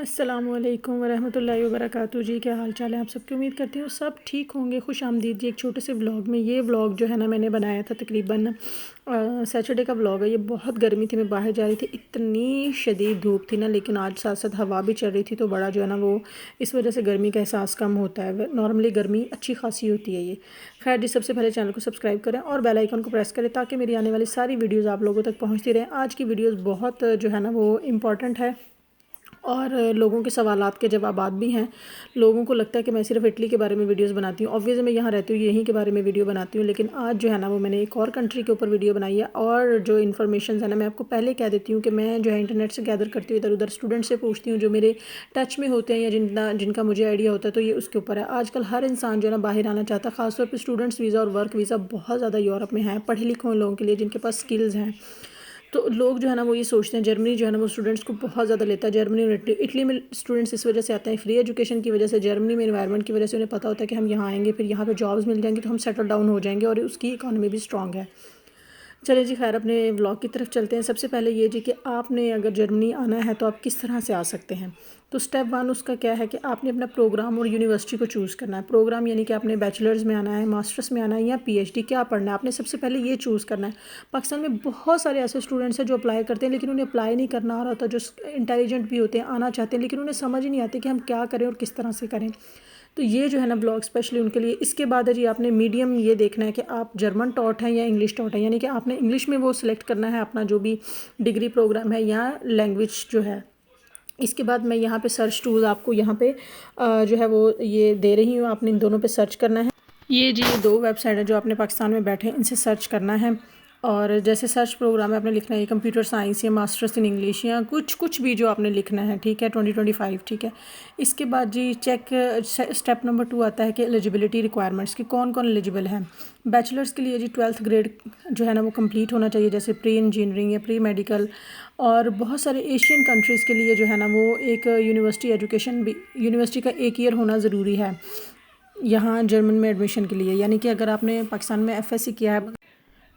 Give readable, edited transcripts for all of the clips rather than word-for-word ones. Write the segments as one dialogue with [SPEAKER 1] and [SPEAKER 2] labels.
[SPEAKER 1] अस्सलामुअलैकुम वरहमतुल्लाहि वबरकातुहू जी। क्या हाल चाल है आप सबकी? उम्मीद करती हूँ सब ठीक होंगे। खुश आमदीद जी एक छोटे से व्लॉग में। ये व्लॉग जो है ना मैंने बनाया था तकरीबन सैटरडे का व्लॉग है। ये बहुत गर्मी थी, मैं बाहर जा रही थी, इतनी शदीद धूप थी ना, लेकिन आज साथ साथ हवा भी चल रही थी तो बड़ा जो है ना वो इस वजह से गर्मी का एहसास कम होता है। नॉर्मली गर्मी अच्छी खासी होती है ये। खैर जी, सबसे पहले चैनल को सब्सक्राइब करें और बेल आइकन को प्रेस करें ताकि मेरी आने वाली सारी वीडियोज़ आप लोगों तक पहुँचती रहें। आज की वीडियोज़ बहुत जो है ना वो इम्पॉर्टेंट है और लोगों के सवालात के जवाबात भी हैं। लोगों को लगता है कि मैं सिर्फ इटली के बारे में वीडियोस बनाती हूँ। ऑब्वियसली मैं यहाँ रहती हूँ, यहीं के बारे में वीडियो बनाती हूँ, लेकिन आज जो है ना वो मैंने एक और कंट्री के ऊपर वीडियो बनाई है। और जो इन्फॉर्मेशन है ना, मैं आपको पहले कह देती हूँ कि मैं जो है इंटरनेट से गैदर करती हूँ, इधर उधर स्टूडेंट से पूछती हूँ जो मेरे टच में होते हैं या जिनका मुझे आइडिया होता है, तो ये उसके ऊपर है। आजकल हर इंसान जो है ना बाहर आना चाहता है, खासतौर पर स्टूडेंट्स वीज़ा और वर्क वीज़ा बहुत ज़्यादा यूरोप में है, पढ़े लिखे लोगों के लिए जिनके पास स्किल्स हैं। तो लोग जो है ना वो ये सोचते हैं, जर्मनी जो है ना वो स्टूडेंट्स को बहुत ज़्यादा लेता है। जर्मनी और इटली में स्टूडेंट्स इस वजह से आते हैं, फ्री एजुकेशन की वजह से, जर्मनी में एनवायरनमेंट की वजह से। उन्हें पता होता है कि हम यहाँ आएंगे, फिर यहाँ पे जॉब्स मिल जाएंगी तो हम सेटल डाउन हो जाएंगे और उसकी इकॉनमी भी स्ट्रॉन्ग है। चलिए जी, खैर अपने व्लॉग की तरफ चलते हैं। सबसे पहले ये जी कि आपने अगर जर्मनी आना है तो आप किस तरह से आ सकते हैं। तो स्टेप वन उसका क्या है कि आपने अपना प्रोग्राम और यूनिवर्सिटी को चूज़ करना है। प्रोग्राम यानी कि आपने बैचलर्स में आना है, मास्टर्स में आना है या पीएचडी, क्या पढ़ना है आपने सबसे पहले ये चूज़ करना है। पाकिस्तान में बहुत सारे ऐसे स्टूडेंट्स हैं जो अप्लाई करते हैं लेकिन उन्हें अप्लाई नहीं करना आ रहा होता, जो इंटेलिजेंट भी होते हैं, आना चाहते हैं, लेकिन उन्हें समझ ही नहीं आती कि हम क्या करें और किस तरह से करें। तो ये जो है ना ब्लॉग स्पेशली उनके लिए। इसके बाद है जी आपने मीडियम ये देखना है कि आप जर्मन टॉट हैं या इंग्लिश टॉट हैं, यानी कि आपने इंग्लिश में वो सिलेक्ट करना है अपना जो भी डिग्री प्रोग्राम है या लैंग्वेज जो है। इसके बाद मैं यहाँ पे सर्च टूल आपको यहाँ पे जो है वो ये दे रही हूँ, आपने इन दोनों पे सर्च करना है। ये जी ये दो वेबसाइट है जो आपने पाकिस्तान में बैठे हैं इनसे सर्च करना है। और जैसे सर्च प्रोग्राम है आपने लिखना है कंप्यूटर साइंस या मास्टर्स इन इंग्लिश या कुछ भी जो आपने लिखना है, ठीक है, 2025, ठीक है। इसके बाद जी चेक स्टेप नंबर 2 आता है कि एलिजिबिलिटी रिक्वायरमेंट्स की कौन कौन एलिजिबल है। बैचलर्स के लिए जी 12th ग्रेड जो है ना वो कंप्लीट होना चाहिए, जैसे प्री इंजीनियरिंग या प्री मेडिकल। और बहुत सारे एशियन कंट्रीज़ के लिए जो है ना वो एक यूनिवर्सिटी एजुकेशन भी, यूनिवर्सिटी का 1 ईयर होना ज़रूरी है यहाँ जर्मन में एडमिशन के लिए। यानी कि अगर आपने पाकिस्तान में एफएससी किया है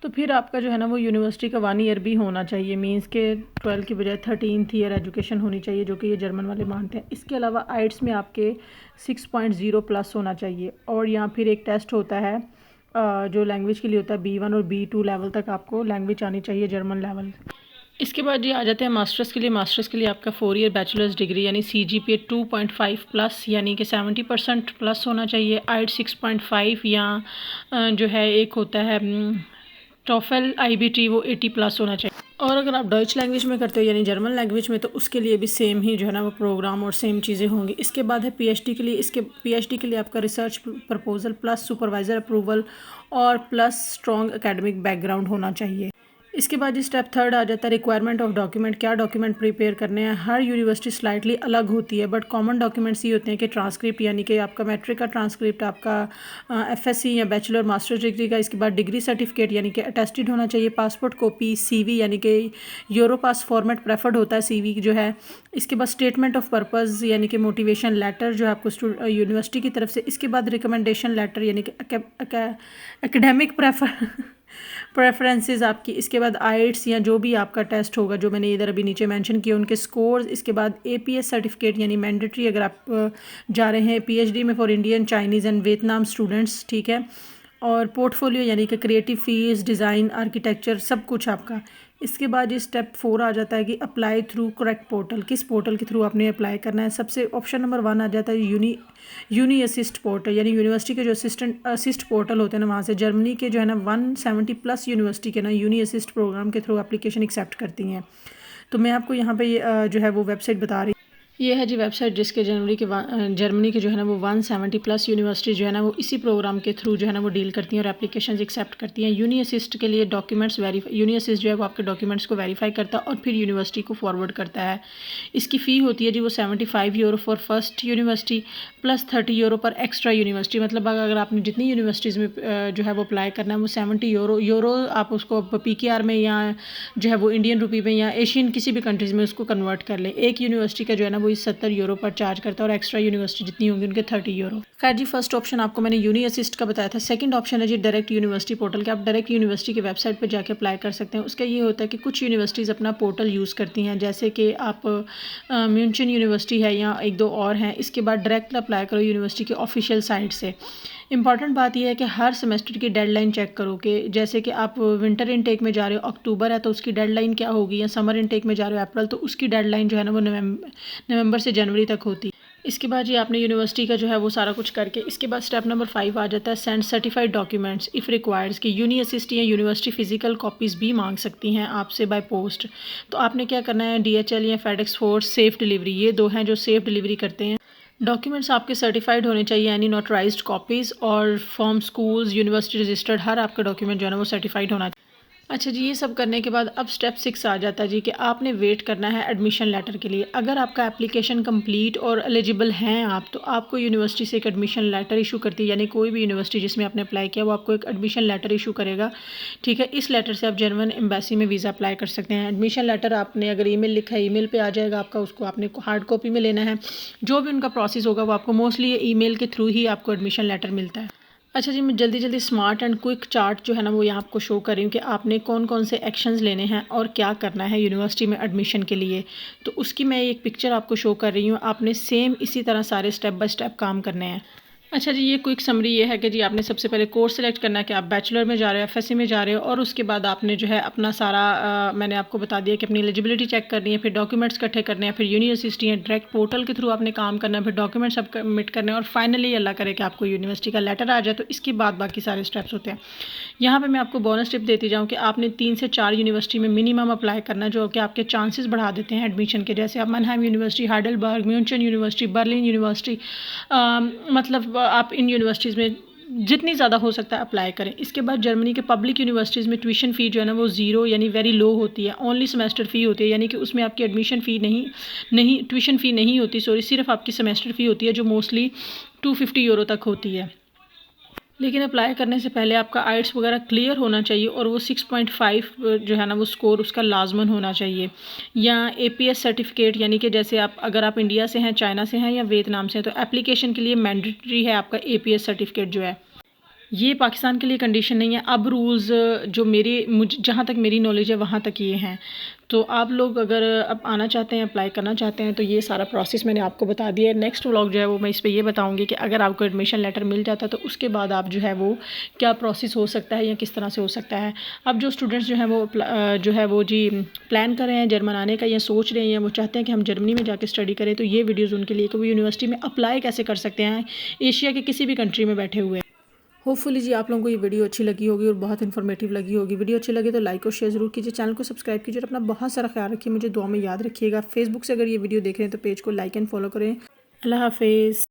[SPEAKER 1] तो फिर आपका जो है ना वो यूनिवर्सिटी का 1 ईयर भी होना चाहिए। मींस के 12 की बजाय 13th ईयर एजुकेशन होनी चाहिए, जो कि ये जर्मन वाले मानते हैं। इसके अलावा आइट्स में आपके 6.0 प्लस होना चाहिए। और यहाँ फिर एक टेस्ट होता है जो लैंग्वेज के लिए होता है, B1 और B2 लेवल तक आपको लैंग्वेज आनी चाहिए, जर्मन लेवल। इसके बाद ये आ जाते हैं मास्टर्स के लिए। मास्टर्स के लिए आपका 4 ईयर बैचलर्स डिग्री यानी CGPA 2.5 प्लस यानी कि 70% प्लस होना चाहिए। आइट 6.5 या जो है एक होता है टॉफल IBT, वो 80 प्लस होना चाहिए। और अगर आप डच लैंग्वेज में करते हो यानी जर्मन लैंग्वेज में, तो उसके लिए भी सेम ही जो है ना वो प्रोग्राम और सेम चीज़ें होंगी। इसके बाद है PhD के लिए। इसके PhD के लिए आपका research proposal plus supervisor approval और प्लस स्ट्रॉन्ग एकेडमिक बैकग्राउंड होना चाहिए। इसके बाद स्टेप थर्ड आ जाता है रिक्वायरमेंट ऑफ डॉक्यूमेंट। क्या डॉक्यूमेंट प्रिपेयर करने हैं। हर यूनिवर्सिटी स्लाइटली अलग होती है, बट कॉमन डॉक्यूमेंट्स ये होते हैं कि ट्रांसक्रिप्ट यानी कि आपका मैट्रिक का ट्रांसक्रिप्ट, आपका FSC या बैचलर मास्टर्स डिग्री का। इसके बाद डिग्री सर्टिफिकेट यानी कि अटेस्टेड होना चाहिए। पासपोर्ट कॉपी, CV यानी कि यूरोपास फॉर्मेट प्रेफर्ड होता है CV जो है। इसके बाद स्टेटमेंट ऑफ पर्पज़ यानी कि मोटिवेशन लेटर जो है आपको यूनिवर्सिटी की तरफ से। इसके बाद रिकमेंडेशन लेटर यानी कि एकेडमिक प्रेफरेंसेस आपकी। इसके बाद आइट्स या जो भी आपका टेस्ट होगा जो मैंने इधर अभी नीचे मेंशन किया, उनके स्कोर्स। इसके बाद APS सर्टिफिकेट यानी मैंडेटरी अगर आप जा रहे हैं PhD में for Indian, Chinese and Vietnam students, ठीक है। और पोर्टफोलियो यानी कि क्रिएटिव फील्ड्स, डिज़ाइन, आर्किटेक्चर, सब कुछ आपका। इसके बाद ये स्टेप 4 आ जाता है कि अप्लाई थ्रू करेक्ट पोर्टल। किस पोर्टल के थ्रू आपने अप्लाई करना है। सबसे ऑप्शन नंबर 1 आ जाता है यूनी असिस्ट पोर्टल, यानी यूनिवर्सिटी के जो असिस्ट पोर्टल होते हैं ना, वहाँ से जर्मनी के जो है ना 170 प्लस यूनिवर्सिटी के ना यूनी असिस्ट प्रोग्राम के थ्रू एप्लीकेशन एक्सेप्ट करती हैं। तो मैं आपको यहाँ पे जो है वो वेबसाइट बता रही। ये है जी वेबसाइट जिसके जर्मनी के जो है ना वो 170 प्लस यूनिवर्सिटी जो है ना वो इसी प्रोग्राम के थ्रू जो है ना वो डील करती हैं और एप्लीकेशंस एक्सेप्ट करती हैं। यूनी असिस्ट के लिए डॉक्यूमेंट्स वेरीफाई, यूनी असिस्ट जो है वो आपके डॉक्यूमेंट्स को वेरीफाई करता है और फिर यूनिवर्सिटी को फॉरवर्ड करता है। इसकी फ़ी होती है जी वो 75 euro for first university plus 30 euro पर एक्स्ट्रा यूनिवर्सिटी। मतलब अगर आपने जितनी यूनिवर्सिटीज़ में जो है वो अप्लाई करना है वो 70 यूरो आप उसको PKR में या जो है वो इंडियन रुपी में या एशियन किसी भी कंट्रीज़ में उसको कन्वर्ट कर लें। एक यूनिवर्सिटी का जो है ना वो 70 यूरो पर चार्ज करता है और एक्स्ट्रा यूनिवर्सिटी जितनी होंगी उनके 30 यूरो। खैर जी, फर्स्ट ऑप्शन आपको मैंने यूनी असिस्ट का बताया था। सेकंड ऑप्शन है जी डायरेक्ट यूनिवर्सिटी पोर्टल के। आप डायरेक्ट यूनिवर्सिटी की वेबसाइट पर जाके अप्लाई कर सकते हैं। उसका ये होता है कि कुछ यूनिवर्सिटीज़ अपना पोर्टल यूज़ करती हैं, जैसे कि आप म्यूनचन यूनिवर्सिटी है या एक दो और हैं। इसके बाद डायरेक्ट अप्लाई करो यूनिवर्सिटी की ऑफिशियल साइट से। इंपॉर्टेंट बात यह है कि हर सेमेस्टर की डेडलाइन चेक करो कि जैसे कि आप विंटर इनटेक में जा रहे हो अक्टूबर है तो उसकी डेडलाइन क्या होगी, या समर इनटेक में जा रहे हो अप्रैल तो उसकी डेडलाइन जो है ना वो नवंबर से जनवरी तक होती है। इसके बाद ये आपने यूनिवर्सिटी का जो है वो सारा कुछ करके इसके बाद स्टेप नंबर 5 आ जाता है सेंड सर्टिफाइड डॉक्यूमेंट्स इफ़ रिक्वायर्ड्स की यूनी असिस्ट या यूनिवर्सिटी फ़िज़िकल कॉपीज़ भी मांग सकती हैं आपसे बाय पोस्ट। तो आपने क्या करना है, DHL या फेडेक्स फोर्स सेफ़ डिलीवरी, ये दो हैं जो सेफ़ डिलीवरी करते हैं। डॉक्यूमेंट्स आपके सर्टिफाइड होने चाहिए, यानी नोटराइज्ड कॉपीज़, और फ्रॉम स्कूल्स यूनिवर्सिटी रजिस्टर्ड हर आपका डॉक्यूमेंट जो है ना वो सर्टिफाइड होना चाहिए। अच्छा जी, ये सब करने के बाद अब स्टेप 6 आ जाता है जी कि आपने वेट करना है एडमिशन लेटर के लिए। अगर आपका एप्लीकेशन कंप्लीट और एलिजिबल हैं आप, तो आपको यूनिवर्सिटी से एक एडमिशन लेटर इशू करती है, यानी कोई भी यूनिवर्सिटी जिसमें आपने अप्लाई किया वो आपको एक एडमिशन लेटर इशू करेगा। ठीक है, इस लेटर से आप जर्मन एम्बेसी में वीज़ा अप्लाई कर सकते हैं। एडमिशन लेटर आपने अगर ईमेल लिखा है ईमेल पे आ जाएगा आपका, उसको आपने हार्ड कॉपी में लेना है। जो भी उनका प्रोसेस होगा वो आपको मोस्टली ईमेल के थ्रू ही आपको एडमिशन लेटर मिलता है। अच्छा जी, मैं जल्दी जल्दी स्मार्ट एंड क्विक चार्ट जो है ना वो यहाँ आपको शो कर रही हूँ कि आपने कौन कौन से एक्शंस लेने हैं और क्या करना है यूनिवर्सिटी में एडमिशन के लिए। तो उसकी मैं एक पिक्चर आपको शो कर रही हूँ, आपने सेम इसी तरह सारे स्टेप बाय स्टेप काम करने हैं। अच्छा जी, ये क्विक समरी ये है कि जी आपने सबसे पहले कोर्स सेलेक्ट करना है कि आप बैचलर में जा रहे हो, FSC में जा रहे हो, और उसके बाद आपने जो है अपना सारा मैंने आपको बता दिया कि अपनी एलिजिबिलिटी चेक करनी है, फिर डॉक्यूमेंट्स इकट्ठे करने हैं, फिर यूनिवर्सिटी है डायरेक्ट पोर्टल के थ्रू आपने काम करना है, फिर डॉक्यूमेंट्स सबमिट करने हैं, और फाइनली अल्लाह करे कि आपको यूनिवर्सिटी का लेटर आ जाए, तो इसके बाद बाकी सारे स्टेप्स होते हैं। यहाँ पर मैं आपको बोनस टिप देती जाऊँ कि आपने 3 से 4 यूनिवर्सिटी में मिनिमम अप्लाई करना, जो कि आपके चांसेस बढ़ा देते हैं एडमिशन के। जैसे आप Mannheim university, Heidelberg, Munchen university, Berlin university, मतलब आप इन यूनिवर्सिटीज़ में जितनी ज़्यादा हो सकता है अप्लाई करें। इसके बाद जर्मनी के पब्लिक यूनिवर्सिटीज़ में ट्यूशन फ़ी जो है ना वो ज़ीरो यानी वेरी लो होती है, ओनली सेमेस्टर फ़ी होती है, यानी कि उसमें आपकी एडमिशन फ़ी नहीं ट्यूशन फ़ी नहीं होती, सॉरी, सिर्फ आपकी सेमेस्टर फ़ी होती है जो मोस्टली 250 यूरो तक होती है। लेकिन अप्लाई करने से पहले आपका आइट्स वगैरह क्लियर होना चाहिए और वो 6.5 जो है ना वो स्कोर उसका लाजमन होना चाहिए, या APS सर्टिफिकेट, यानी कि जैसे आप अगर आप इंडिया से हैं, चाइना से हैं या वियतनाम से हैं तो एप्लीकेशन के लिए मैंडेटरी है आपका APS सर्टिफिकेट जो है। ये पाकिस्तान के लिए कंडीशन नहीं है, अब रूल्स जो जहाँ तक मेरी नॉलेज है वहाँ तक ये हैं। तो आप लोग अगर अब आना चाहते हैं, अप्लाई करना चाहते हैं, तो ये सारा प्रोसेस मैंने आपको बता दिया है। नेक्स्ट व्लॉग जो है वो मैं इस पे ये बताऊंगी कि अगर आपको एडमिशन लेटर मिल जाता है तो उसके बाद आप जो है वो क्या प्रोसेस हो सकता है या किस तरह से हो सकता है। अब जो स्टूडेंट्स जो है वो जी प्लान कर रहे हैं जर्मन आने का, या सोच रहे हैं, या वो चाहते हैं कि हम जर्मनी में जाके स्टडी करें, तो ये वीडियोज़ उनके लिए कि वो यूनिवर्सिटी में अप्लाई कैसे कर सकते हैं एशिया के किसी भी कंट्री में बैठे हुए। होपफुली जी आप लोगों को ये वीडियो अच्छी लगी होगी और बहुत इन्फॉर्मेटिव लगी होगी। वीडियो अच्छी लगे तो लाइक और शेयर ज़रूर कीजिए, चैनल को सब्सक्राइब कीजिए और अपना बहुत सारा ख्याल रखिए। मुझे दुआ में याद रखिएगा। फेसबुक से अगर ये वीडियो देख रहे हैं तो पेज को लाइक एंड फॉलो करें। अल्लाह हाफिज़।